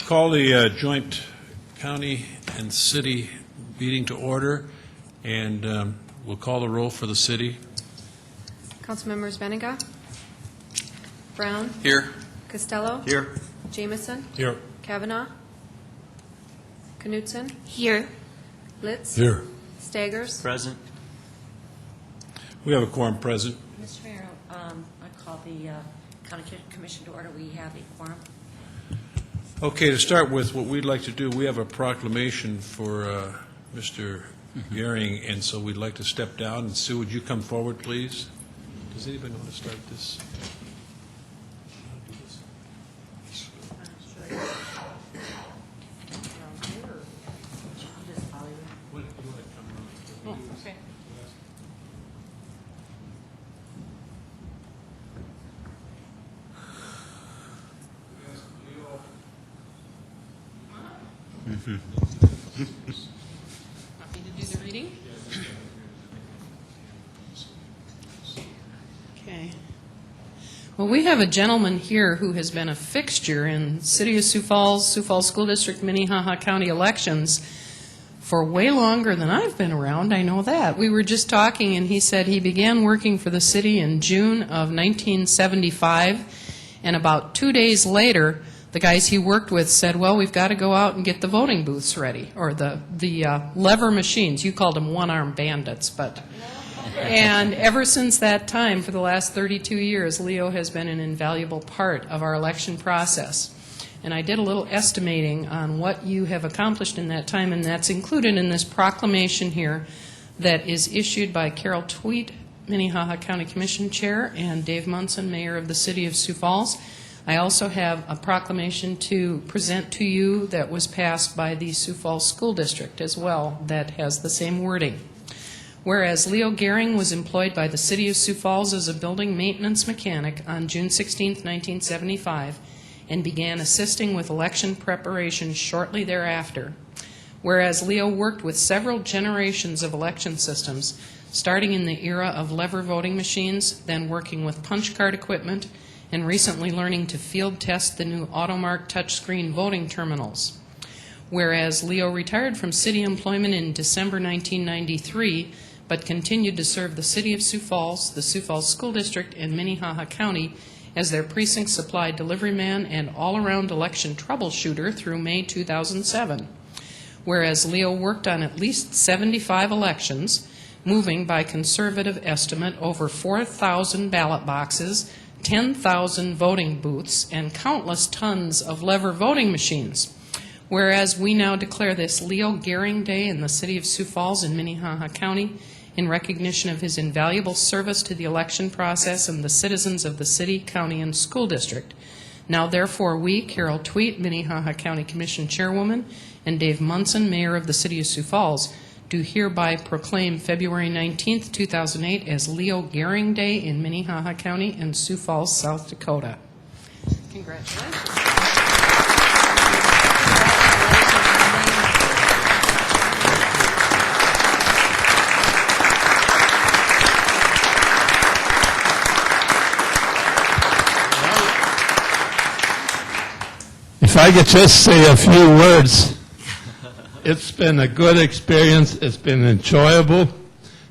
Call the joint county and city meeting to order, and we'll call the roll for the city. Councilmembers Benega, Brown, Here. Costello, Here. Jameson, Here. Kavanaugh, Knutson, Here. Litz, Here. Staggers. Present. We have a quorum present. Mr. Mayor, I call the County Commission to order. We have a quorum. Okay, to start with, what we'd like to do, we have a proclamation for Mr. Gehring, and so we'd like to step down. And Sue, would you come forward, please? Does anybody want to start this? Want me to do the reading? Okay. Well, we have a gentleman here who has been a fixture in City of Sioux Falls School District, Minnehaha County elections for way longer than I've been around. I know that. We were just talking, and he said he began working for the city in June of 1975, and about 2 days later, the guys he worked with said, well, we've got to go out and get the voting booths ready, or the lever machines. You called them one-arm bandits, but... And ever since that time, for the last 32 years, Leo has been an invaluable part of our election process. And I did a little estimating on what you have accomplished in that time, and that's included in this proclamation here that is issued by Carol Tweet, Minnehaha County Commission Chair, and Dave Munson, Mayor of the City of Sioux Falls. I also have a proclamation to present to you that was passed by the Sioux Falls School District as well that has the same wording. Whereas Leo Gehring was employed by the City of Sioux Falls as a building maintenance mechanic on June 16, 1975, and began assisting with election preparation shortly thereafter. Whereas Leo worked with several generations of election systems, starting in the era of lever voting machines, then working with punch card equipment, and recently learning to field test the new Automark touchscreen voting terminals. Whereas Leo retired from city employment in December 1993, but continued to serve the City of Sioux Falls, the Sioux Falls School District, and Minnehaha County as their precinct supply delivery man and all-around election troubleshooter through May 2007. Whereas Leo worked on at least 75 elections, moving by conservative estimate over 4,000 ballot boxes, 10,000 voting booths, and countless tons of lever voting machines. Whereas we now declare this Leo Gehring Day in the City of Sioux Falls in Minnehaha County in recognition of his invaluable service to the election process and the citizens of the city, county, and school district. Now therefore we, Carol Tweet, Minnehaha County Commission Chairwoman, and Dave Munson, Mayor of the City of Sioux Falls, do hereby proclaim February 19, 2008 as Leo Gehring Day in Minnehaha County and Sioux Falls, South Dakota. Congratulations. If I could just say a few words, it's been a good experience, it's been enjoyable,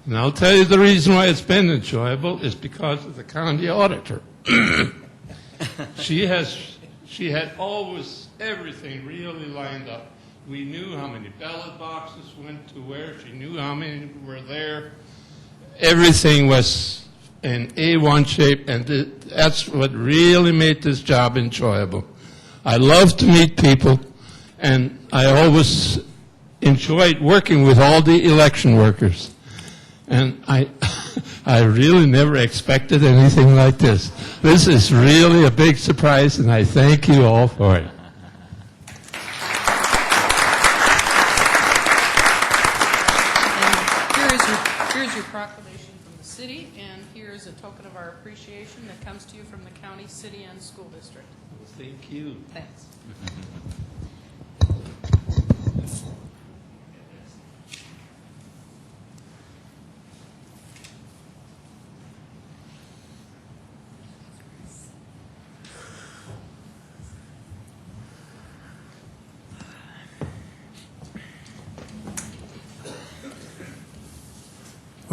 and I'll tell you the reason why it's been enjoyable is because of the county auditor. She had always everything really lined up. We knew how many ballot boxes went to where, she knew how many were there. Everything was in A1 shape, and that's what really made this job enjoyable. I love to meet people, and I always enjoyed working with all the election workers. And I really never expected anything like this. This is really a big surprise, and I thank you all for it. And here's your proclamation from the city, and here's a token of our appreciation that comes to you from the county, city, and school district. Thank you. Thanks.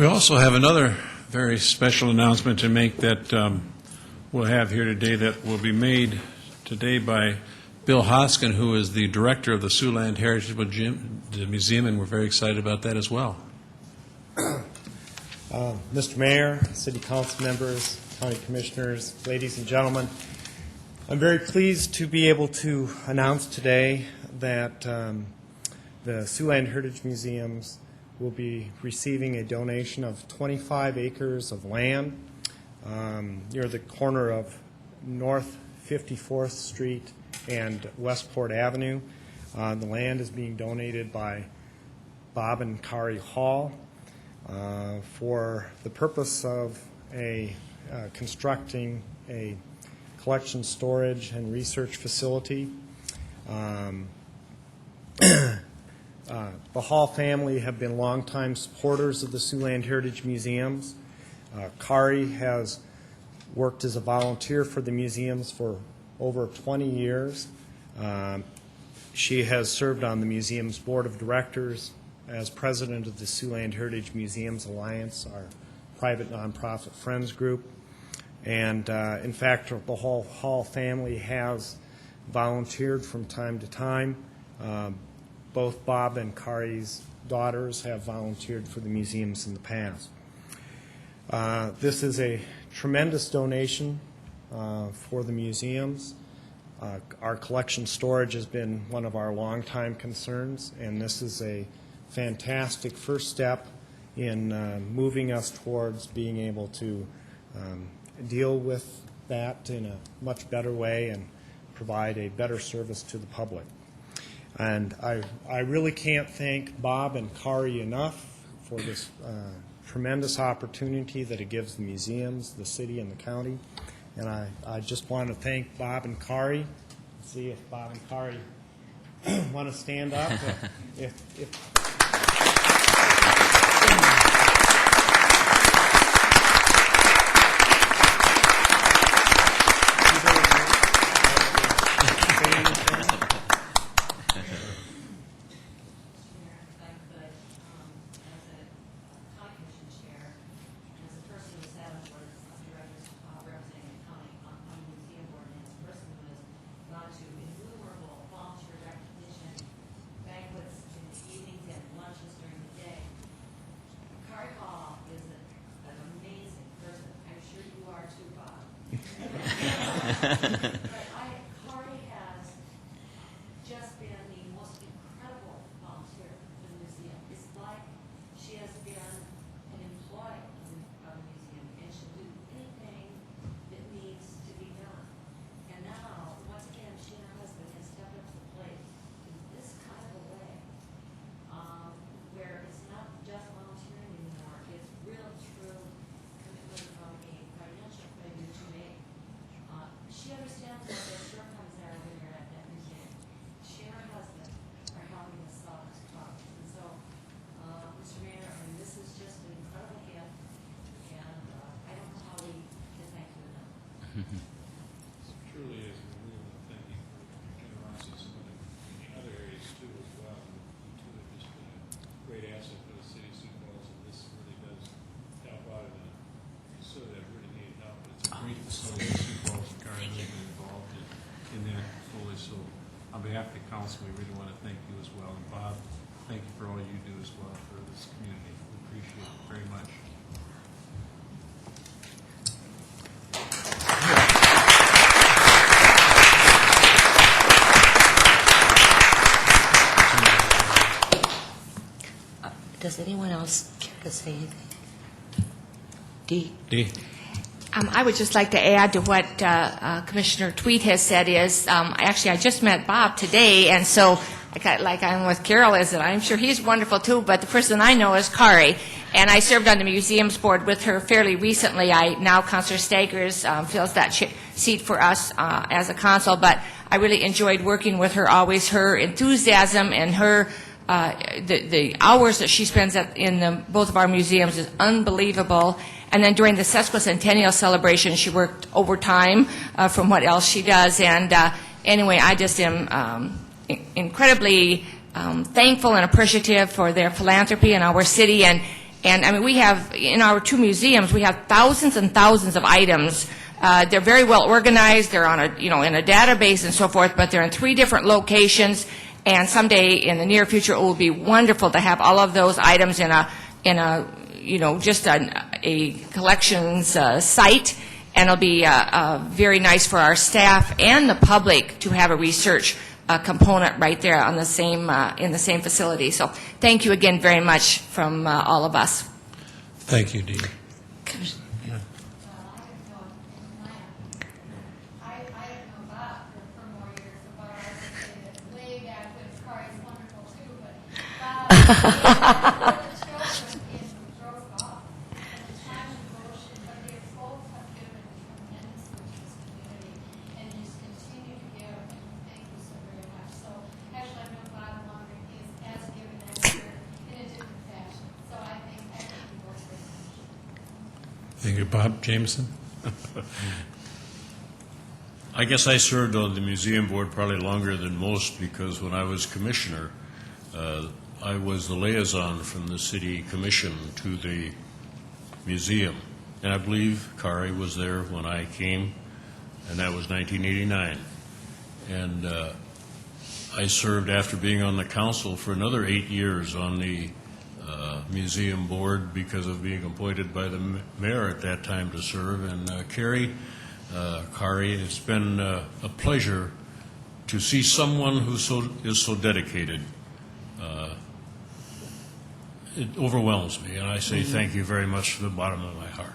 We also have another very special announcement to make that we'll have here today that will be made today by Bill Hoskin, who is the director of the Siouxland Heritage Museum, and we're very excited about that as well. Mr. Mayor, City Council members, County Commissioners, ladies and gentlemen, I'm very pleased to be able to announce today that the Siouxland Heritage Museums will be receiving a donation of 25 acres of land near the corner of North 54th Street and Westport Avenue. The land is being donated by Bob and Kari Hall for the purpose of constructing a collection, storage, and research facility. The Hall family have been longtime supporters of the Siouxland Heritage Museums. Kari has worked as a volunteer for the museums for over 20 years. She has served on the museum's board of directors as president of the Siouxland Heritage Museums Alliance, our private nonprofit friends group. And in fact, the whole Hall family has volunteered from time to time. Both Bob and Kari's daughters have volunteered for the museums in the past. This is a tremendous donation for the museums. Our collection storage has been one of our longtime concerns, and this is a fantastic first step in moving us towards being able to deal with that in a much better way and provide a better service to the public. And I really can't thank Bob and Kari enough for this tremendous opportunity that it gives the museums, the city, and the county. And I just want to thank Bob and Kari. See if Bob and Kari want to stand up. Kari has just been the most incredible volunteer for the museum. It's like she has been an employee of the museum, and she'll do anything that needs to be done. And now, once again, she and her husband have stepped up to the plate in this kind of a way, where it's not just volunteering anymore, it's real, true commitment from a financial point of view to make. She understands what their shortcomings are when you're at that museum. She and her husband are helping us solve this problem. And so, Mr. Mayor, I mean, this is just an incredible gift, and I don't know how we can thank you enough. It truly is, and we want to thank you for your generosity in other areas too as well. You two have just been a great asset for the city of Sioux Falls, and this really does help out in a facility that really needed help. But it's a great facility in Sioux Falls, and Karen has been involved in that fully. So on behalf of the council, we really want to thank you as well. And Bob, thank you for all you do as well for this community. We appreciate it very much. Does anyone else care to say anything? Dee? Dee? I would just like to add to what Commissioner Tweed has said is, actually, I just met Bob today, and so, like I'm with Carol, is that I'm sure he's wonderful too, but the person I know is Kari, and I served on the museums board with her fairly recently. Now Councilor Staggers fills that seat for us as a council, but I really enjoyed working with her, always her enthusiasm and her the hours that she spends in both of our museums is unbelievable. And then during the sesquicentennial celebration, she worked overtime from what else she does. And anyway, I just am incredibly thankful and appreciative for their philanthropy in our city. And And, I mean, we have, in our 2 museums, we have thousands and thousands of items. They're very well organized, they're on a, in a database and so forth, but they're in 3 different locations, and someday in the near future, it will be wonderful to have all of those items in a just a collections site, and it'll be very nice for our staff and the public to have a research component right there on the same in the same facility. So thank you again very much from all of us. Thank you, Dee. I have known Bob for more years, but I would say that way back when his car is wonderful too, but Bob, the children in drove off, and the time and devotion, but they both have given tremendously to this community, and just continue to give, and thank you so very much. So, actually, I've known Bob longer, he has given that year in a different fashion, so I thank you both very much. Thank you, Bob. Jameson? I guess I served on the museum board probably longer than most because when I was commissioner, I was the liaison from the city commission to the museum. And I believe Kari was there when I came, and that was 1989. And I served after being on the council for another 8 years on the museum board because of being appointed by the mayor at that time to serve. And Kari, it's been a pleasure to see someone who is so dedicated. It overwhelms me, and I say thank you very much from the bottom of my heart.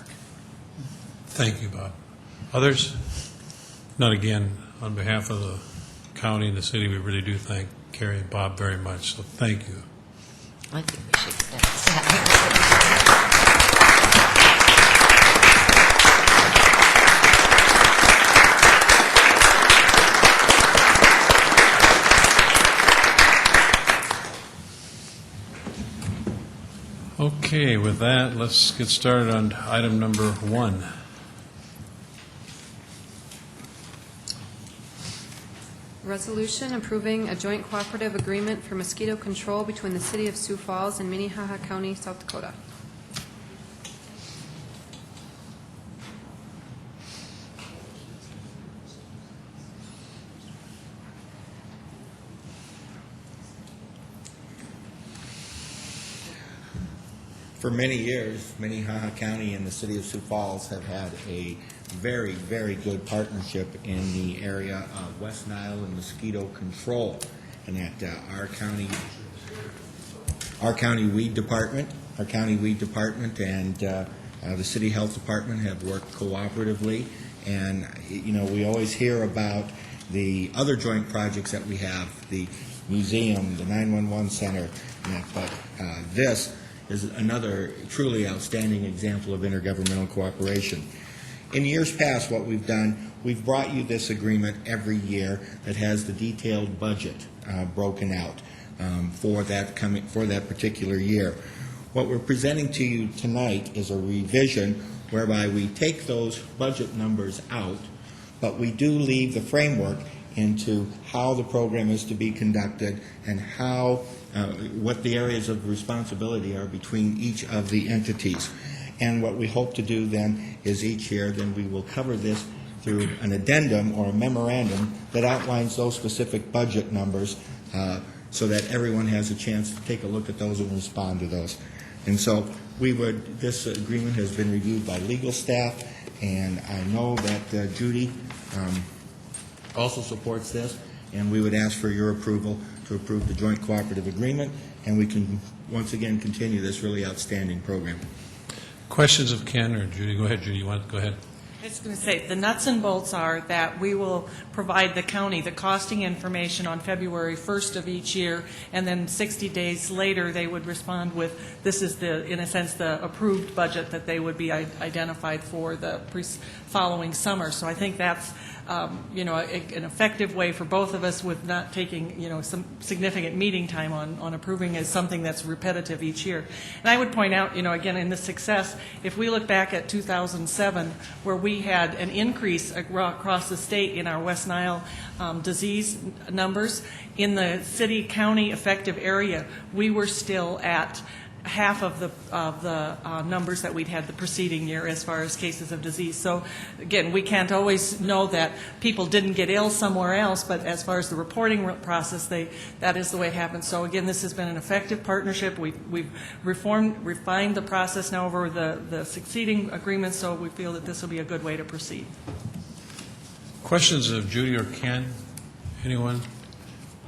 Thank you, Bob. Others? Not again. On behalf of the county and the city, we really do thank Carrie and Bob very much, so thank you. I think we should stand. Okay, with that, let's get started on item number 1. Resolution approving a joint cooperative agreement for mosquito control between the City of Sioux Falls and Minnehaha County, South Dakota. For many years, Minnehaha County and the City of Sioux Falls have had a very, very good partnership in the area of West Nile and mosquito control. And that our county weed department and the city health department have worked cooperatively. And, we always hear about the other joint projects that we have, the museum, the 911 center, but this is another truly outstanding example of intergovernmental cooperation. In years past, what we've done, we've brought you this agreement every year that has the detailed budget broken out for that particular year. What we're presenting to you tonight is a revision whereby we take those budget numbers out, but we do leave the framework into how the program is to be conducted and how what the areas of responsibility are between each of the entities. And what we hope to do then is each year, then we will cover this through an addendum or a memorandum that outlines those specific budget numbers so that everyone has a chance to take a look at those and respond to those. And so this agreement has been reviewed by legal staff, and I know that Judy also supports this, and we would ask for your approval to approve the joint cooperative agreement, and we can once again continue this really outstanding program. Questions of Ken or Judy? Go ahead, Judy. You want to go ahead? I was going to say, the nuts and bolts are that we will provide the county the costing information on February 1st of each year, and then 60 days later, they would respond with, this is in a sense, the approved budget that they would be identified for the following summer. So I think that's an effective way for both of us with not taking, some significant meeting time on approving is something that's repetitive each year. And I would point out, again, in the success, if we look back at 2007, where we had an increase across the state in our West Nile disease numbers, in the city-county effective area, we were still at half of the numbers that we'd had the preceding year as far as cases of disease. So again, we can't always know that people didn't get ill somewhere else, but as far as the reporting process, that is the way it happens. So again, this has been an effective partnership. We've refined the process now over the succeeding agreements, so we feel that this will be a good way to proceed. Questions of Judy or Ken? Anyone?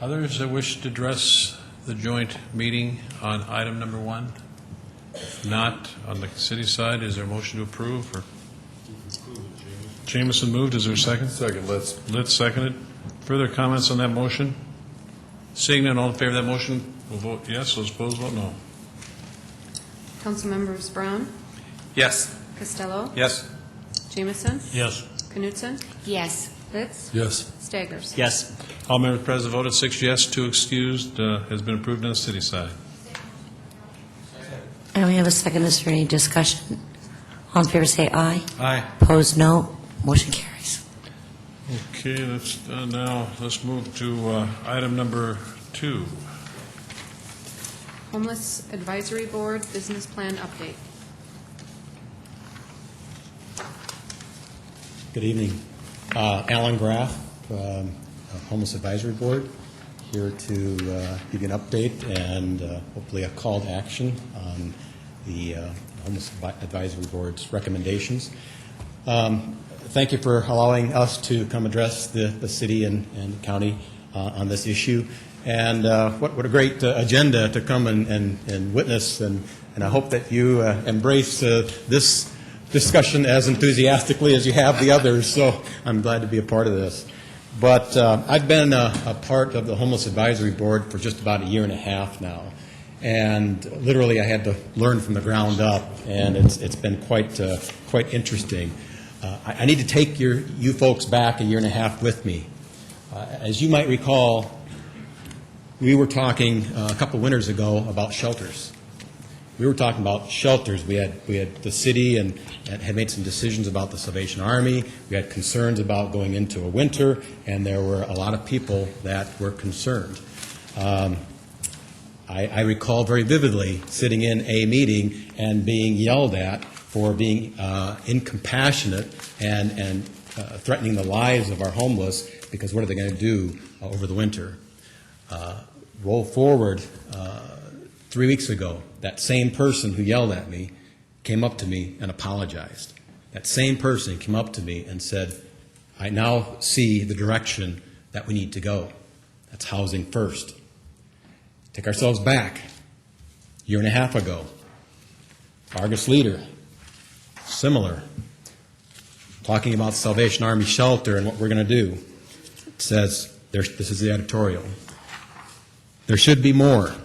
Others that wish to address the joint meeting on item number 1? If not, on the city side, is there a motion to approve? Or? Jameson moved. Is there a second? Second, Let's second it. Further comments on that motion? Seeing none, all in favor of that motion will vote yes. Those opposed, vote no. Councilmembers Brown, yes. Costello, Yes. Jameson, Yes. Knutson, Yes. Litz, Yes. Staggers. Yes. All members present voted 6 yes, 2 excused. Has been approved on the city side. And we have a second. Is there any discussion? All in favor say aye. Aye. Opposed, no. Motion carries. Okay, that's done now. Let's move to item number 2. Homeless Advisory Board Business Plan Update. Good evening. Alan Graff, Homeless Advisory Board, here to give you an update and hopefully a call to action on the Homeless Advisory Board's recommendations. Thank you for allowing us to come address the city and county on this issue. And what a great agenda to come and witness, and I hope that you embrace this discussion as enthusiastically as you have the others, so I'm glad to be a part of this. But I've been a part of the Homeless Advisory Board for just about a year and a half now, and literally I had to learn from the ground up, and it's been quite interesting. I need to take you folks back a year and a half with me. As you might recall, we were talking a couple winters ago about shelters. We were talking about shelters. We had the city and had made some decisions about the Salvation Army. We had concerns about going into a winter, and there were a lot of people that were concerned. I recall very vividly sitting in a meeting and being yelled at for being incompassionate and threatening the lives of our homeless, because what are they going to do over the winter? Roll forward 3 weeks ago, that same person who yelled at me came up to me and apologized. That same person came up to me and said, I now see the direction that we need to go. That's housing first. Take ourselves back. A year and a half ago, Argus leader, similar, talking about Salvation Army shelter and what we're going to do. It says, this is the editorial. There should be more.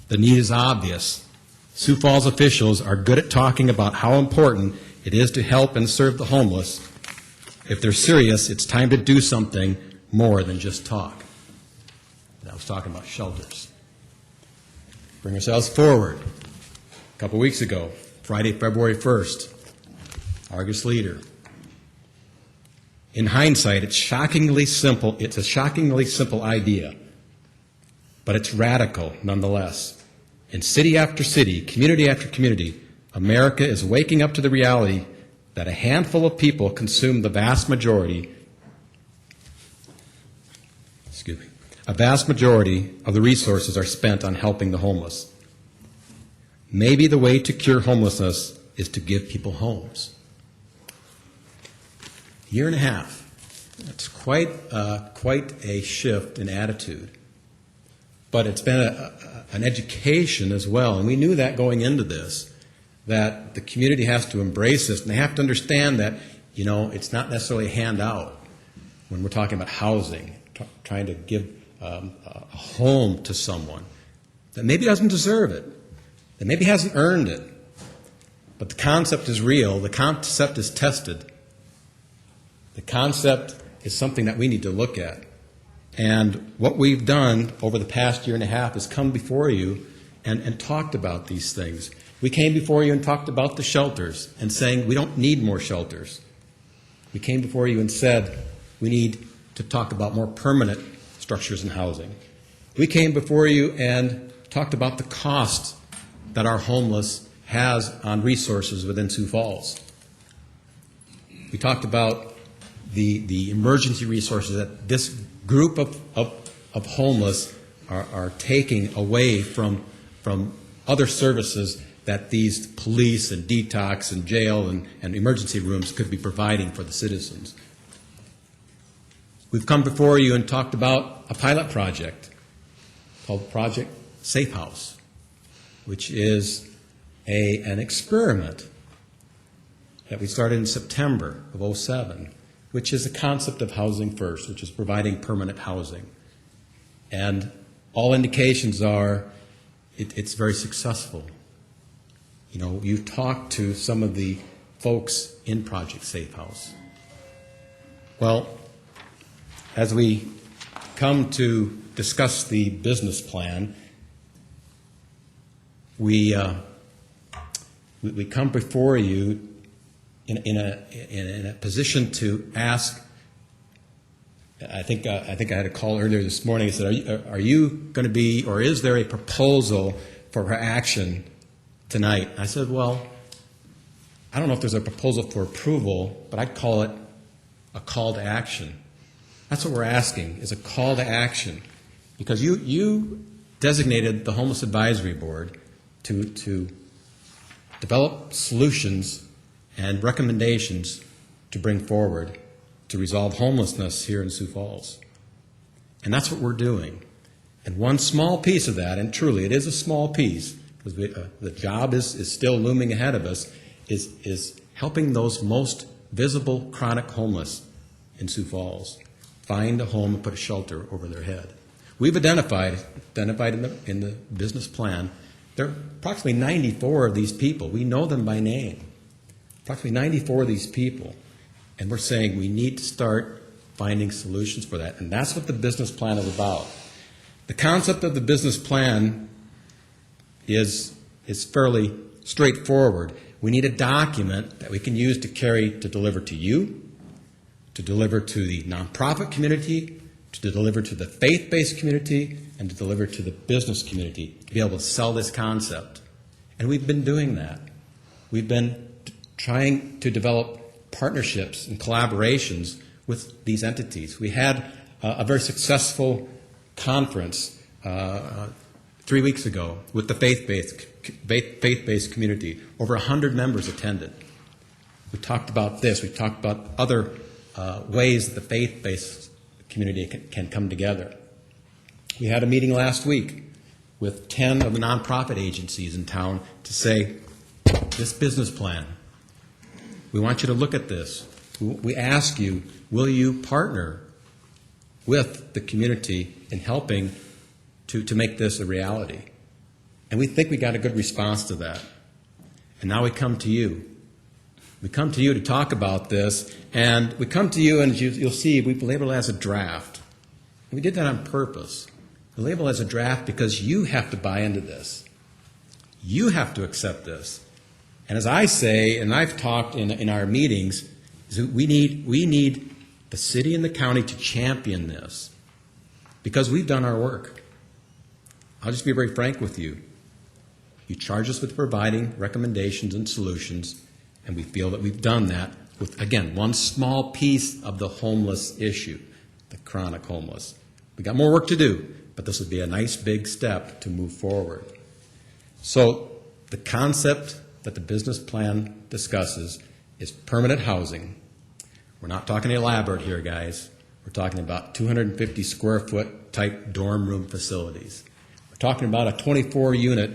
The need is obvious. Sioux Falls officials are good at talking about how important it is to help and serve the homeless. If they're serious, it's time to do something more than just talk. And I was talking about shelters. Bring ourselves forward. A couple weeks ago, Friday, February 1st, Argus leader. In hindsight, it's shockingly simple. It's a shockingly simple idea, but it's radical nonetheless. In city after city, community after community, America is waking up to the reality that a handful of people consume the vast majority of the resources are spent on helping the homeless. Maybe the way to cure homelessness is to give people homes. A year and a half. That's quite a shift in attitude. But it's been an education as well, and we knew that going into this, that the community has to embrace this, and they have to understand that, it's not necessarily a handout when we're talking about housing, trying to give a home to someone that maybe doesn't deserve it, that maybe hasn't earned it. But the concept is real, the concept is tested. The concept is something that we need to look at. And what we've done over the past year and a half is come before you and talked about these things. We came before you and talked about the shelters and saying we don't need more shelters. We came before you and said we need to talk about more permanent structures in housing. We came before you and talked about the cost that our homeless has on resources within Sioux Falls. We talked about the emergency resources that this group of homeless are taking away from other services that these police and detox and jail and emergency rooms could be providing for the citizens. We've come before you and talked about a pilot project called Project Safe House, which is an experiment that we started in September of '07, which is the concept of housing first, which is providing permanent housing. And all indications are it's very successful. You know, you've talked to some of the folks in Project Safe House. Well, as we come to discuss the business plan, we come before you in a position to ask. I think I had a call earlier this morning. I said, "Are you going to be, or is there a proposal for action tonight?" I said, "Well, I don't know if there's a proposal for approval, but I'd call it a call to action." That's what we're asking, is a call to action, because you designated the Homeless Advisory Board to develop solutions and recommendations to bring forward to resolve homelessness here in Sioux Falls. And that's what we're doing. And one small piece of that, and truly it is a small piece, because the job is still looming ahead of us, is helping those most visible chronic homeless in Sioux Falls find a home and put a shelter over their head. We've identified in the business plan, there are approximately 94 of these people. We know them by name. Approximately 94 of these people. And we're saying we need to start finding solutions for that. And that's what the business plan is about. The concept of the business plan is fairly straightforward. We need a document that we can use to deliver to you, to deliver to the nonprofit community, to deliver to the faith-based community, and to deliver to the business community, to be able to sell this concept. And we've been doing that. We've been trying to develop partnerships and collaborations with these entities. We had a very successful conference 3 weeks ago with the faith-based community. Over 100 members attended. We talked about this. We talked about other ways that the faith-based community can come together. We had a meeting last week with 10 of the nonprofit agencies in town to say, this business plan, we want you to look at this. We ask you, will you partner with the community in helping to make this a reality? And we think we got a good response to that. And now we come to you. We come to you to talk about this, and we come to you, and you'll see, we label it as a draft. We did that on purpose. We label it as a draft because you have to buy into this. You have to accept this. And as I say, and I've talked in our meetings, is that we need the city and the county to champion this, because we've done our work. I'll just be very frank with you. You charge us with providing recommendations and solutions, and we feel that we've done that with, again, one small piece of the homeless issue, the chronic homeless. We got more work to do, but this would be a nice big step to move forward. So the concept that the business plan discusses is permanent housing. We're not talking elaborate here, guys. We're talking about 250 square foot type dorm room facilities. We're talking about a 24-unit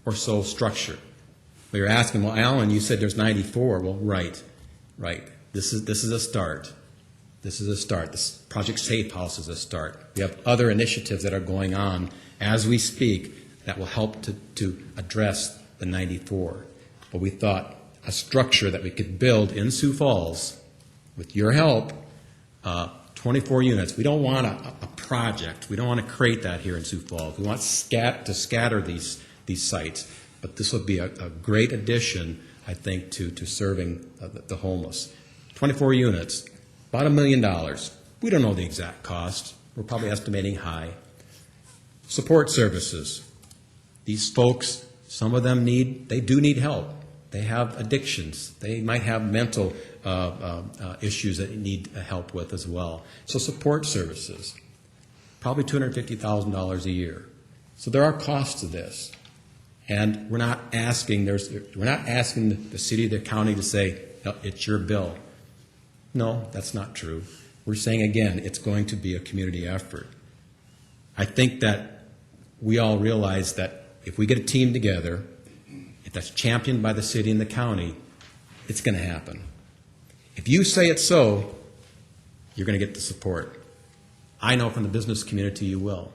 or so structure. We were asking, well, Alan, you said there's 94. Well, right. This is a start. This is a start. This Project Safe House is a start. We have other initiatives that are going on as we speak that will help to address the 94. But we thought a structure that we could build in Sioux Falls, with your help, 24 units. We don't want a project. We don't want to create that here in Sioux Falls. We want to scatter these sites. But this would be a great addition, I think, to serving the homeless. 24 units, about $1 million. We don't know the exact cost. We're probably estimating high. Support services. These folks Some of them they do need help. They have addictions. They might have mental issues that need help with as well. So support services, probably $250,000 a year. So there are costs to this. And we're not asking the city, the county to say, "No, it's your bill." No, that's not true. We're saying, again, it's going to be a community effort. I think that we all realize that if we get a team together, if that's championed by the city and the county, it's going to happen. If you say it's so, you're going to get the support. I know from the business community you will.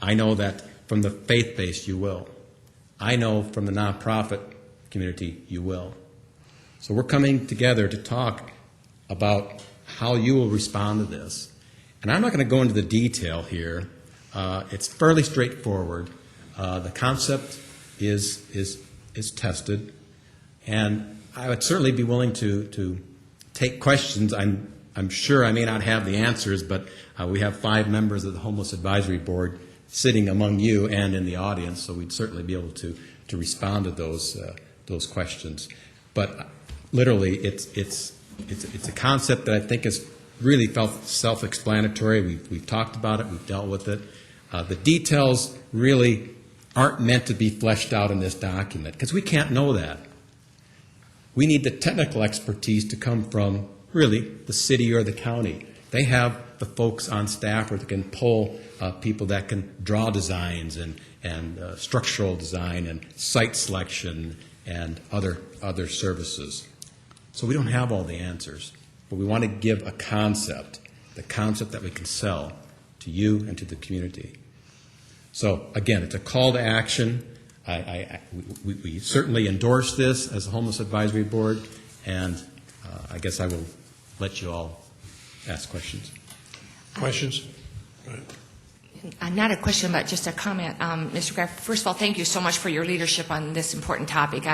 I know that from the faith-based you will. I know from the nonprofit community you will. So we're coming together to talk about how you will respond to this. And I'm not going to go into the detail here. It's fairly straightforward. The concept is tested, and I would certainly be willing to take questions. I'm sure I may not have the answers, but we have 5 members of the Homeless Advisory Board sitting among you and in the audience, so we'd certainly be able to respond to those questions. But literally, it's a concept that I think is really felt self-explanatory. We've talked about it. We've dealt with it. The details really aren't meant to be fleshed out in this document because we can't know that. We need the technical expertise to come from really the city or the county. They have the folks on staff where they can pull people that can draw designs and structural design and site selection and other services. So we don't have all the answers, but we want to give a concept, the concept that we can sell to you and to the community. So again, it's a call to action. We certainly endorse this as a Homeless Advisory Board, and I guess I will let you all ask questions. Questions? Not a question, but just a comment. Mr. Graff, first of all, thank you so much for your leadership on this important topic.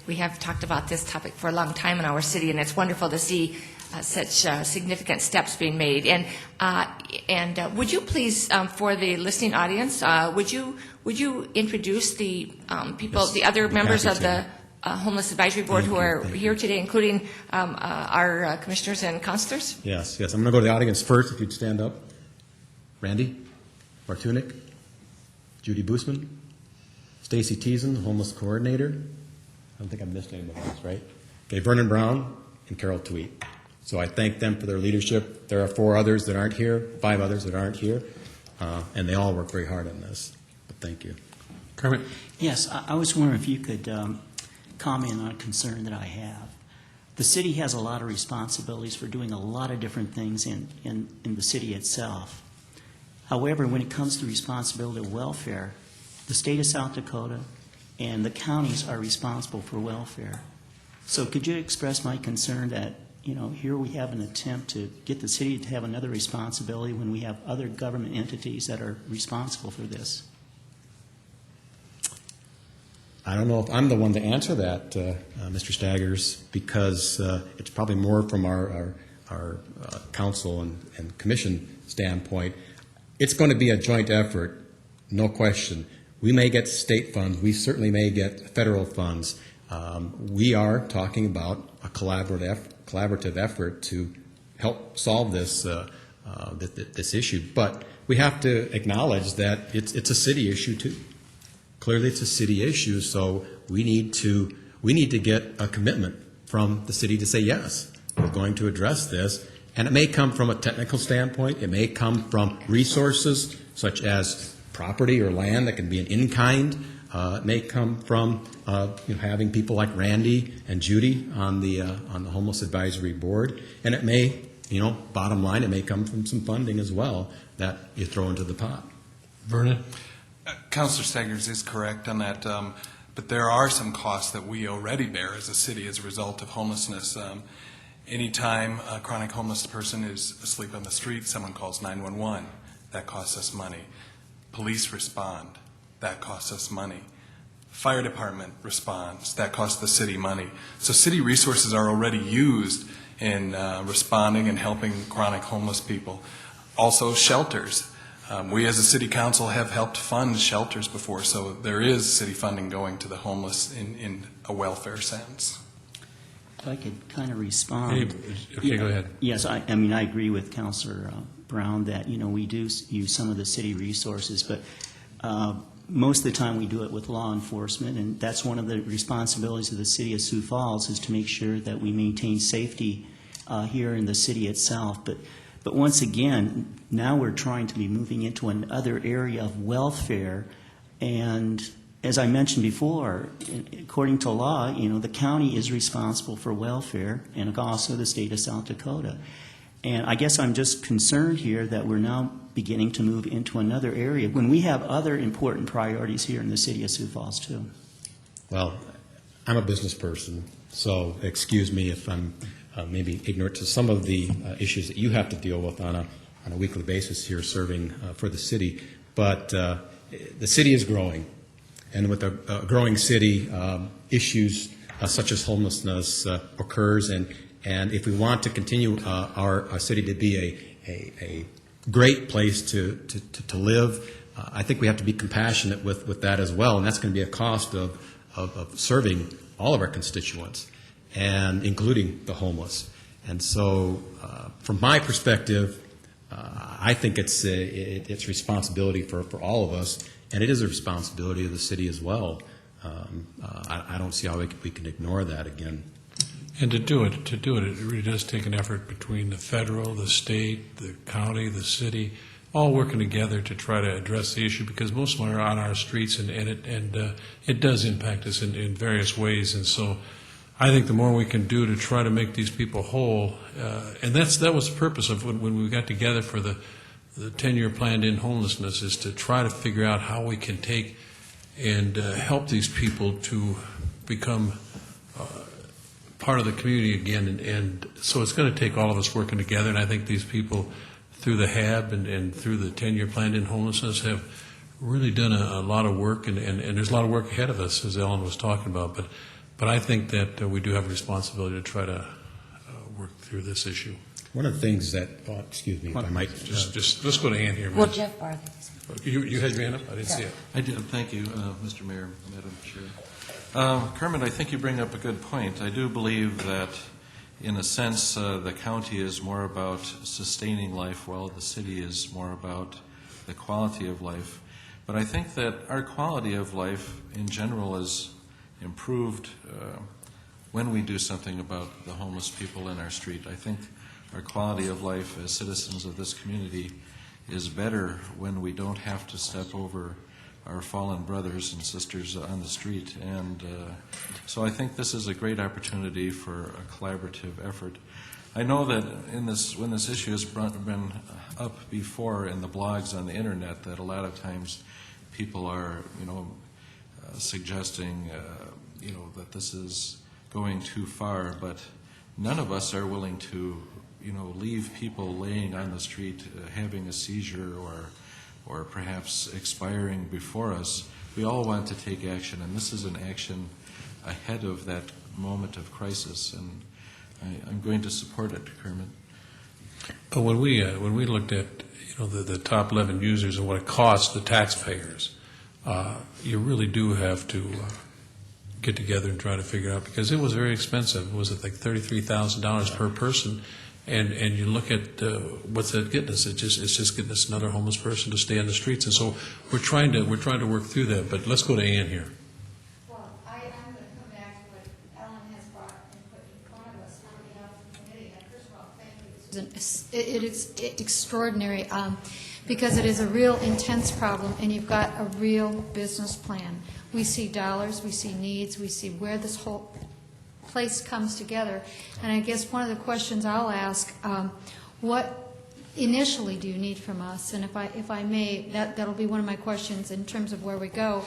We have talked about this topic for a long time in our city, and it's wonderful to see such significant steps being made. And would you please, for the listening audience, would you introduce the people, the other members of the Homeless Advisory Board who are here today, including our commissioners and councilors? Yes. I'm going to go to the audience first, if you'd stand up. Randy Martunik, Judy Boosman, Stacy Teason, the Homeless Coordinator. I don't think I missed anybody else, right? Okay, Vernon Brown and Carol Tweet. So I thank them for their leadership. There are 4 others that aren't here, 5 others that aren't here, and they all work very hard on this. But thank you. Kermit? Yes, I was wondering if you could comment on a concern that I have. The city has a lot of responsibilities for doing a lot of different things in the city itself. However, when it comes to responsibility of welfare, the state of South Dakota and the counties are responsible for welfare. So could you express my concern that, here we have an attempt to get the city to have another responsibility when we have other government entities that are responsible for this? I don't know if I'm the one to answer that, Mr. Staggers, because it's probably more from our council and commission standpoint. It's going to be a joint effort, no question. We may get state funds. We certainly may get federal funds. We are talking about a collaborative effort to help solve this issue. But we have to acknowledge that it's a city issue too. Clearly, it's a city issue, so we need to get a commitment from the city to say yes, we're going to address this. And it may come from a technical standpoint. It may come from resources such as property or land that can be an in-kind. It may come from having people like Randy and Judy on the Homeless Advisory Board. And it may, bottom line, it may come from some funding as well that you throw into the pot. Vernon? Councilor Staggers is correct on that, but there are some costs that we already bear as a city as a result of homelessness. Anytime a chronic homeless person is asleep on the street, someone calls 911. That costs us money. Police respond. That costs us money. Fire department responds. That costs the city money. So city resources are already used in responding and helping chronic homeless people. Also shelters. We, as a city council, have helped fund shelters before, so there is city funding going to the homeless in a welfare sense. If I could kind of respond. Okay, go ahead. Yes, I mean, I agree with Councilor Brown that, we do use some of the city resources, but most of the time we do it with law enforcement, and that's one of the responsibilities of the City of Sioux Falls, is to make sure that we maintain safety here in the city itself. But once again, now we're trying to be moving into another area of welfare, and as I mentioned before, according to law, the county is responsible for welfare, and also the state of South Dakota. And I guess I'm just concerned here that we're now beginning to move into another area when we have other important priorities here in the city of Sioux Falls, too. Well, I'm a business person, so excuse me if I'm maybe ignorant to some of the issues that you have to deal with on a weekly basis here serving for the city. But the city is growing, and with a growing city, issues such as homelessness occurs, and if we want to continue our city to be a great place to live, I think we have to be compassionate with that as well, and that's going to be a cost of serving all of our constituents, and including the homeless. And so, from my perspective, I think it's responsibility for all of us, and it is a responsibility of the city as well. I don't see how we can ignore that again. And to do it, it really does take an effort between the federal, the state, the county, the city, all working together to try to address the issue, because most of them are on our streets, and it does impact us in various ways. And so I think the more we can do to try to make these people whole, and that was the purpose of when we got together for the 10-year plan to end homelessness, is to try to figure out how we can take and help these people to become part of the community again. And so it's going to take all of us working together, and I think these people, through the HAB and through the 10-year plan to end homelessness, have really done a lot of work, and there's a lot of work ahead of us, as Ellen was talking about. But I think that we do have a responsibility to try to work through this issue. One of the things that, excuse me, if I might just let's go to Ann here. Well, Jeff Bartley. You had your hand up? I didn't see it. I did. Thank you, Mr. Mayor, Madam Chair. Kermit, I think you bring up a good point. I do believe that, in a sense, the county is more about sustaining life, while the city is more about the quality of life. But I think that our quality of life, in general, is improved when we do something about the homeless people in our street. I think our quality of life as citizens of this community is better when we don't have to step over our fallen brothers and sisters on the street. And so I think this is a great opportunity for a collaborative effort. I know that when this issue has been up before in the blogs on the internet, that a lot of times people are, suggesting, that this is going too far, but none of us are willing to, leave people laying on the street having a seizure or perhaps expiring before us. We all want to take action, and this is an action ahead of that moment of crisis, and I'm going to support it, Kermit. When we looked at the top 11 users and what it costs the taxpayers, you really do have to get together and try to figure out, because it was very expensive. Was it like $33,000 per person? And you look at what's that getting us? It's just getting us another homeless person to stay on the streets. And so we're trying to work through that. But let's go to Ann here. Well, I'm going to come back to what Ellen has brought and put in front of us on behalf of the committee. And first of all, thank you. It is extraordinary because it is a real intense problem, and you've got a real business plan. We see dollars, we see needs, we see where this whole place comes together. And I guess one of the questions I'll ask, what initially do you need from us? And if I may, that'll be one of my questions in terms of where we go.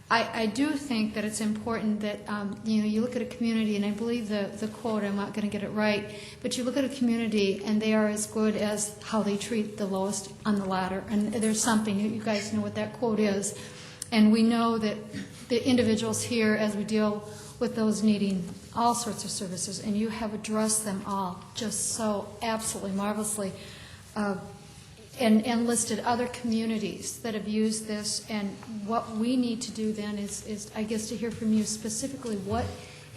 I do think that it's important that you look at a community, and I believe the quote, I'm not going to get it right, but you look at a community and they are as good as how they treat the lowest on the ladder. And there's something, you guys know what that quote is. And we know that the individuals here, as we deal with those needing all sorts of services, and you have addressed them all just so absolutely marvelously. and listed other communities that have used this, and what we need to do then is, I guess, to hear from you specifically, what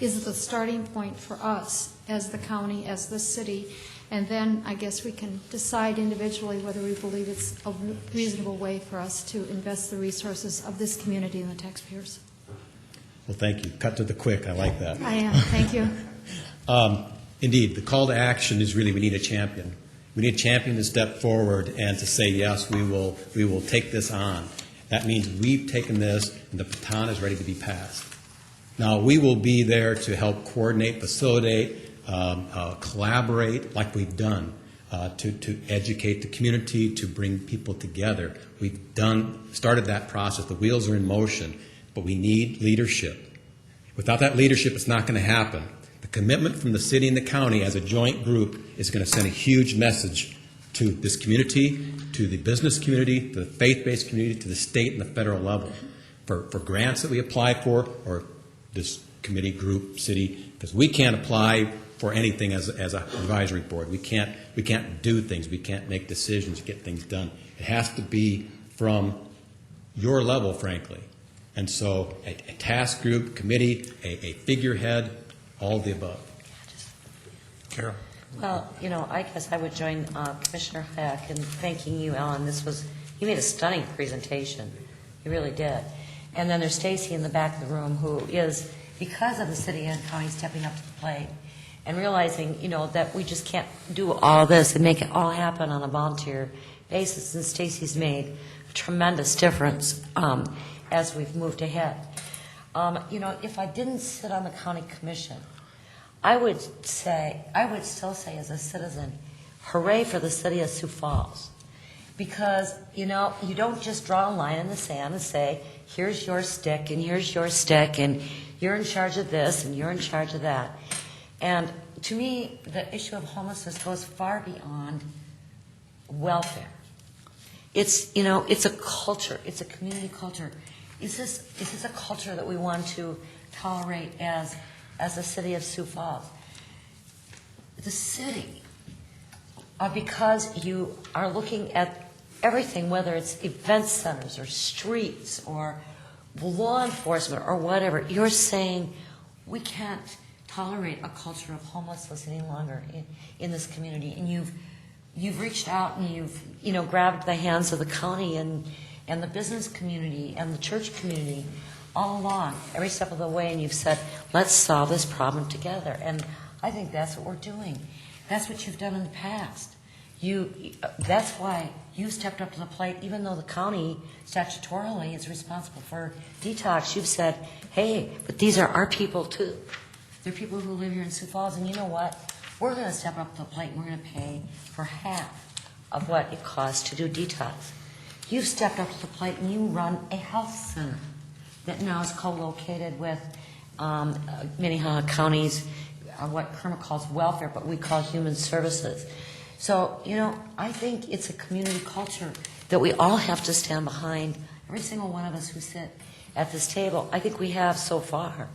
is the starting point for us as the county, as the city, and then I guess we can decide individually whether we believe it's a reasonable way for us to invest the resources of this community and the taxpayers. Well, thank you. Cut to the quick. I like that. I am. Thank you. Indeed, the call to action is really we need a champion. We need a champion to step forward and to say, yes, we will take this on. That means we've taken this and the baton is ready to be passed. Now, we will be there to help coordinate, facilitate, collaborate like we've done, to educate the community, to bring people together. We've started that process. The wheels are in motion, but we need leadership. Without that leadership, it's not going to happen. The commitment from the city and the county as a joint group is going to send a huge message to this community, to the business community, to the faith-based community, to the state and the federal level for grants that we apply for, or this committee group, city, because we can't apply for anything as an advisory board. We can't do things. We can't make decisions, get things done. It has to be from your level, frankly. And so a task group, committee, a figurehead, all of the above. Carol? Well, I guess I would join Commissioner Hack in thanking you, Ellen. You made a stunning presentation. You really did. And then there's Stacy in the back of the room, who is, because of the city and county stepping up to the plate and realizing, that we just can't do all this and make it all happen on a volunteer basis. And Stacy's made a tremendous difference as we've moved ahead. If I didn't sit on the county commission, I would still say as a citizen, hooray for the city of Sioux Falls. Because, you don't just draw a line in the sand and say, here's your stick and here's your stick and you're in charge of this and you're in charge of that. And to me, the issue of homelessness goes far beyond welfare. It's a culture. It's a community culture. Is this a culture that we want to tolerate as the city of Sioux Falls? The city, because you are looking at everything, whether it's event centers or streets or law enforcement or whatever, you're saying we can't tolerate a culture of homelessness any longer in this community. And you've reached out and you've grabbed the hands of the county and the business community and the church community all along, every step of the way, and you've said, let's solve this problem together. And I think that's what we're doing. That's what you've done in the past. That's why you stepped up to the plate, even though the county statutorily is responsible for detox. You've said, hey, but these are our people too. They're people who live here in Sioux Falls, and you know what? We're going to step up to the plate and we're going to pay for half of what it costs to do detox. You've stepped up to the plate and you run a health center that now is co-located with Minnehaha County's, what Kermit calls welfare, but we call human services. So, I think it's a community culture that we all have to stand behind, every single one of us who sit at this table. I think we have so far.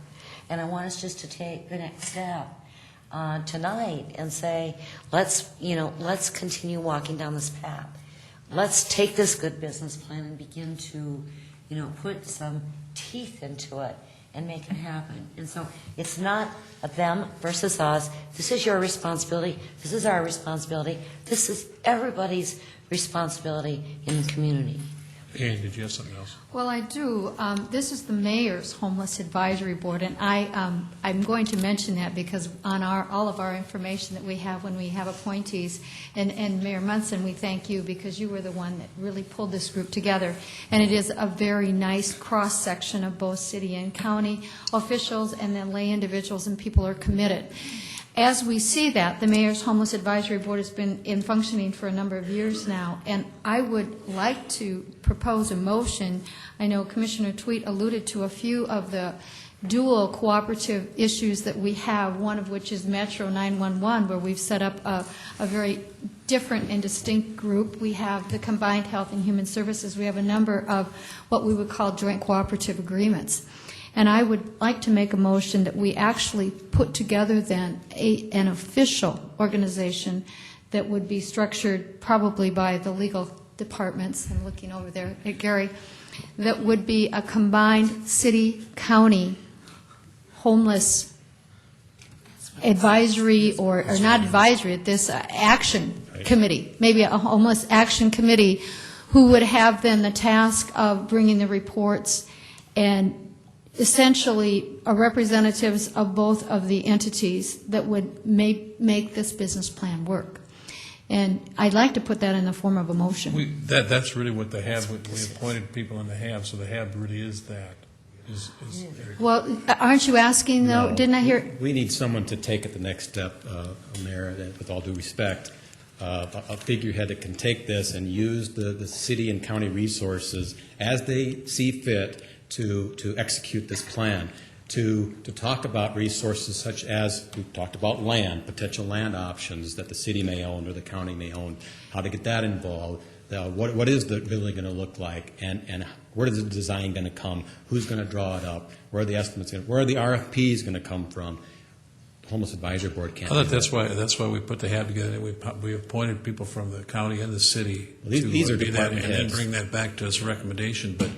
And I want us just to take the next step tonight and say, let's continue walking down this path. Let's take this good business plan and begin to, put some teeth into it and make it happen. And so it's not a them versus us. This is your responsibility. This is our responsibility. This is everybody's responsibility in the community. Ann, did you have something else? Well, I do. This is the Mayor's Homeless Advisory Board, and I'm going to mention that because on all of our information that we have when we have appointees, and Mayor Munson, we thank you because you were the one that really pulled this group together, and it is a very nice cross-section of both city and county officials and then lay individuals, and people are committed. As we see that, the Mayor's Homeless Advisory Board has been in functioning for a number of years now, and I would like to propose a motion. I know Commissioner Tweet alluded to a few of the dual cooperative issues that we have, one of which is Metro 911, where we've set up a very different and distinct group. We have the Combined Health and Human Services. We have a number of what we would call joint cooperative agreements. And I would like to make a motion that we actually put together then an official organization that would be structured probably by the legal departments, I'm looking over there at Gary, that would be a combined city-county homeless advisory, or not advisory, this action committee, maybe a homeless action committee, who would have then the task of bringing the reports, and essentially are representatives of both of the entities that would make this business plan work. And I'd like to put that in the form of a motion. That's really what the HAB, we appointed people in the HAB, so the HAB really is that. Well, aren't you asking, though? No. Didn't I hear? We need someone to take it the next step, Mayor, with all due respect, a figurehead that can take this and use the city and county resources as they see fit to execute this plan, to talk about resources such as, we've talked about land, potential land options that the city may own or the county may own, how to get that involved, what is the building going to look like, and where is the design going to come, who's going to draw it up, where are the estimates going to, where are the RFPs going to come from. The Homeless Advisory Board can't do that. That's why we put the HAB together. We appointed people from the county and the city these are do that, department and then heads. bring that back to us a recommendation. But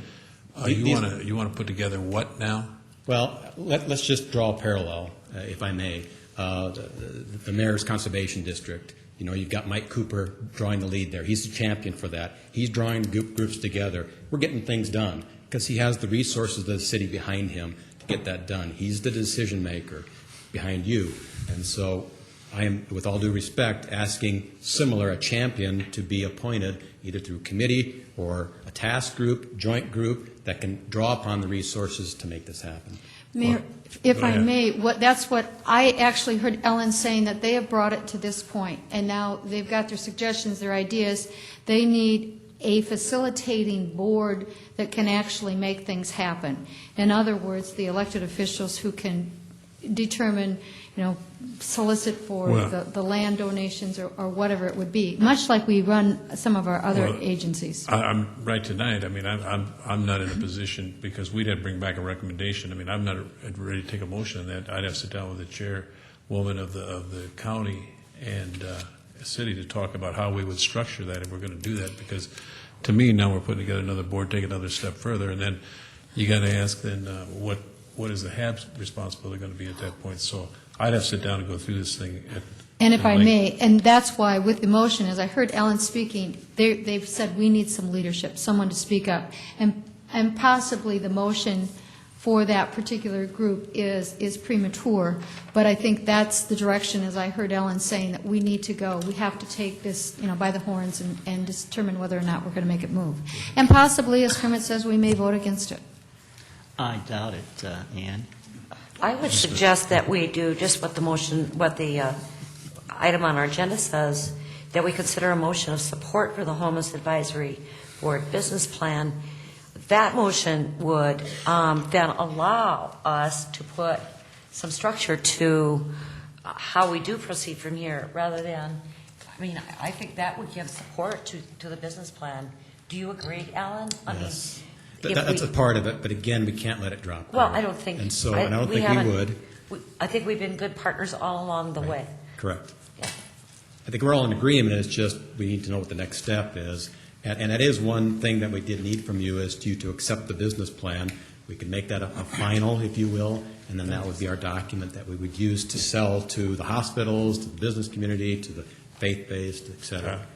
you want to put together what now? Well, let's just draw a parallel, if I may. The Mayor's Conservation District, you know, you've got Mike Cooper drawing the lead there. He's the champion for that. He's drawing groups together. We're getting things done because he has the resources of the city behind him to get that done. He's the decision maker behind you. And so I am, with all due respect, asking a champion to be appointed either through committee or a task group, joint group that can draw upon the resources to make this happen. Mayor, if I may, that's what I actually heard Ellen saying, that they have brought it to this point, and now they've got their suggestions, their ideas. They need a facilitating board that can actually make things happen. In other words, the elected officials who can determine, solicit for the land donations or whatever it would be, much like we run some of our other agencies. I'm right tonight. I mean, I'm not in a position, because we'd have to bring back a recommendation. I mean, I'm not ready to take a motion on that. I'd have to sit down with the chairwoman of the county and city to talk about how we would structure that if we're going to do that, because to me, now we're putting together another board, take another step further, and then you got to ask then what is the HAB's responsibility going to be at that point? So I'd have to sit down and go through this thing. And if I may, and that's why with the motion, as I heard Ellen speaking, they've said we need some leadership, someone to speak up. And possibly the motion for that particular group is premature, but I think that's the direction, as I heard Ellen saying, that we need to go. We have to take this, by the horns and determine whether or not we're going to make it move. And possibly, as Kermit says, we may vote against it. I doubt it, Ann. I would suggest that we do just what the item on our agenda says, that we consider a motion of support for the Homeless Advisory Board business plan. That motion would then allow us to put some structure to how we do proceed from here, rather than, I think that would give support to the business plan. Do you agree, Alan? Yes. That's a part of it, but again, we can't let it drop. Well, I don't think. And so, I don't think we would. I think we've been good partners all along the way. Correct. Yeah. I think we're all in agreement. It's just we need to know what the next step is. And that is one thing that we did need from you, is you to accept the business plan. We could make that a final, if you will, and then that would be our document that we would use to sell to the hospitals, to the business community, to the faith-based, et cetera.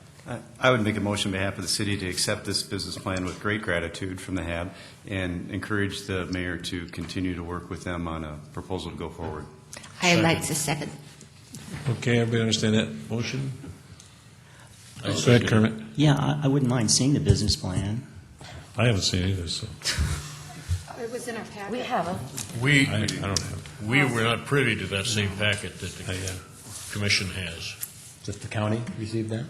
I would make a motion on behalf of the city to accept this business plan with great gratitude from the HAB and encourage the mayor to continue to work with them on a proposal to go forward. I'd like to second. Okay, everybody understand that motion? Go ahead, Kermit. Yeah, I wouldn't mind seeing the business plan. I haven't seen it either, so. It was in our packet. We haven't. I don't have it. We were not privy to that same packet that the commission has. Does the county receive that?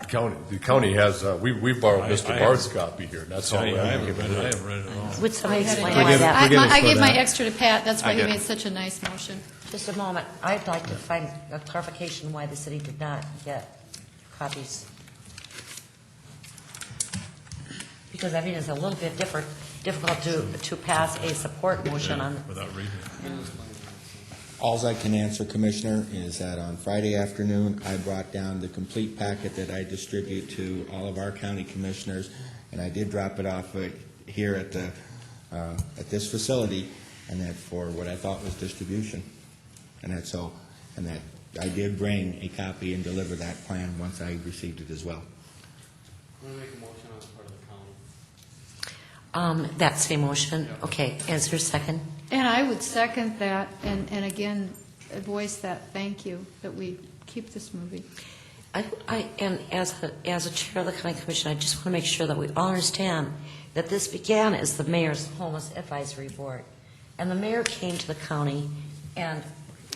The county has, we borrowed Mr. Bart's copy here, that's all. I haven't read it at all. Would somebody explain I why that? I gave my extra to Pat, that's why he made such a nice motion. Just a moment. I'd like to find a clarification why the city did not get copies. Because, it's a little bit difficult to pass a support motion on. Without reading it. Alls I can answer, Commissioner, is that on Friday afternoon, I brought down the complete packet that I distribute to all of our county commissioners, and I did drop it off here at this facility, and that for what I thought was distribution. And that's all. And that I did bring a copy and deliver that plan once I received it as well. I'm going to make a motion on the part of the county. That's the motion. Okay, is there a second? And I would second that, and again, voice that thank you that we keep this moving. And as a chair of the county commission, I just want to make sure that we all understand that this began as the mayor's homeless advisory board, and the mayor came to the county, and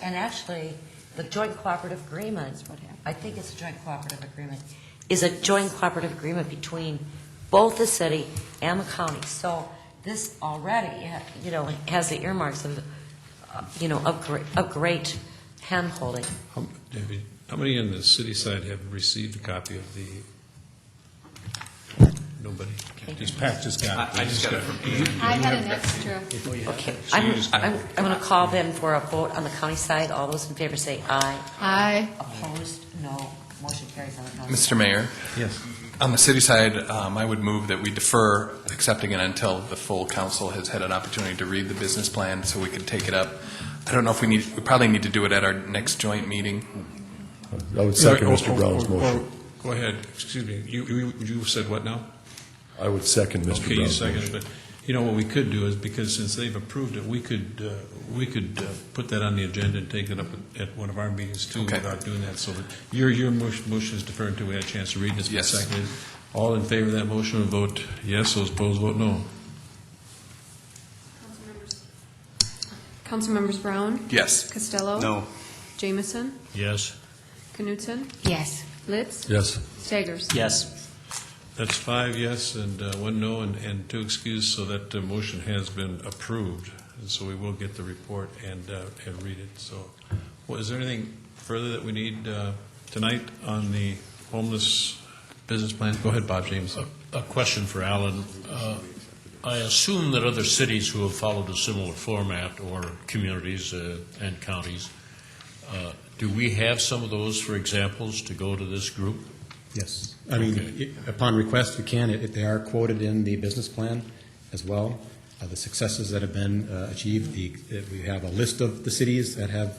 actually the joint cooperative agreement, I think it's a joint cooperative agreement, is a joint cooperative agreement between both the city and the county. So this already, has the earmarks of, of great hand-holding. David, how many on the city side have received a copy of the? Nobody. Just Pat just got it. I just got it from Ian. I had an extra. Okay, I'm going to call then for a vote on the county side. All those in favor say aye. Aye. Opposed, no. Motion carries on the county. Mr. Mayor, Yes. on the city side, I would move that we defer accepting it until the full council has had an opportunity to read the business plan so we can take it up. I don't know if we probably need to do it at our next joint meeting. I would second Mr. Brown's motion. Go ahead. Excuse me. You said what now? I would second Mr. Okay, you Brown's seconded, motion. but what we could do is, because since they've approved it, we could put that on the agenda and take it up at one of our meetings too, Okay. without doing that. So that your motion is deferred until we had a chance to read this. Yes. Seconded. All in favor of that motion will vote yes. Those opposed vote no. Councilmembers Brown? Yes. Costello? No. Jamison? Yes. Knutson? Yes. Litz? Yes. Staggers? Yes. That's 5 yes and 1 no and 2 excused, so that motion has been approved. And so we will get the report and read it. So, is there anything further that we need tonight on the homeless business plan? Go ahead, Bob James. A question for Alan. I assume that other cities who have followed a similar format, or communities and counties, do we have some of those for examples to go to this group? Yes. I mean, upon request, we can. They are quoted in the business plan as well. The successes that have been achieved. We have a list of the cities that have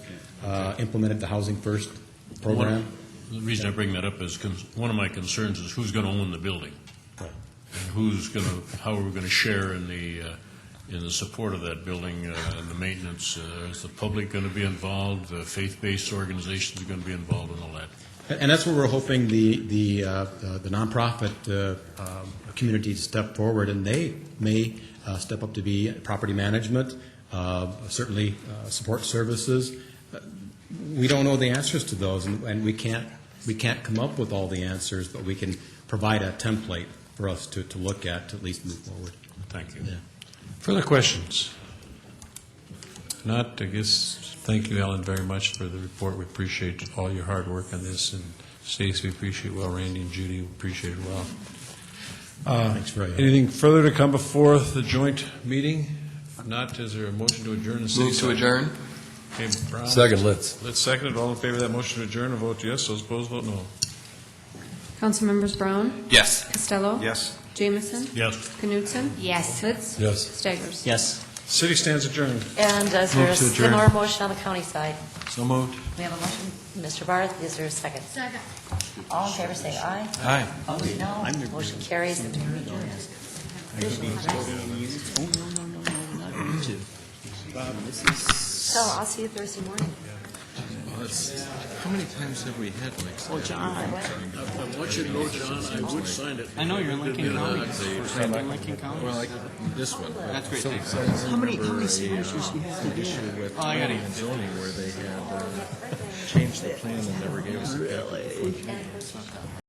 implemented the Housing First program. The reason I bring that up is one of my concerns is who's going to own the building, and how are we going to share in the support of that building and the maintenance. Is the public going to be involved? The faith-based organizations are going to be involved in all that. And that's where we're hoping the nonprofit community to step forward, and they may step up to be property management, certainly support services. We don't know the answers to those, and we can't come up with all the answers, but we can provide a template for us to look at to least move forward. Thank you. Yeah. Further questions? Not, I guess, thank you, Alan, very much for the report. We appreciate all your hard work on this, and Stacy, we appreciate it well. Randy and Judy, we appreciate it well. Thanks, Ray. Anything further to come before the joint meeting? If not, is there a motion to adjourn the city? Move to adjourn. Okay, Brown. Second, Litz. Let's second it. All in favor of that motion to adjourn, vote yes. Those opposed, vote no. Councilmembers Brown? Yes. Costello? Yes. Jamison? Yes. Knutson? Yes. Litz? Yes. Staggers? Yes. City stands adjourned. And is Move there a to adjourn. similar motion on the county side? So moved. We have a motion. Mr. Barth, is there a second? Second. All in favor say aye. Aye. Opposed, no. Motion carries. And we're adjourned. So I'll see you Thursday morning. How many times have we had like? Oh, John. I want you to know, John, I would sign it. I know you're in Lincoln County. Friend in Lincoln County. Well, like this one. That's great. How many signatures do you have to do? Issue with Oh, I got it. zoning where they had changed the plan and never gave us a copy.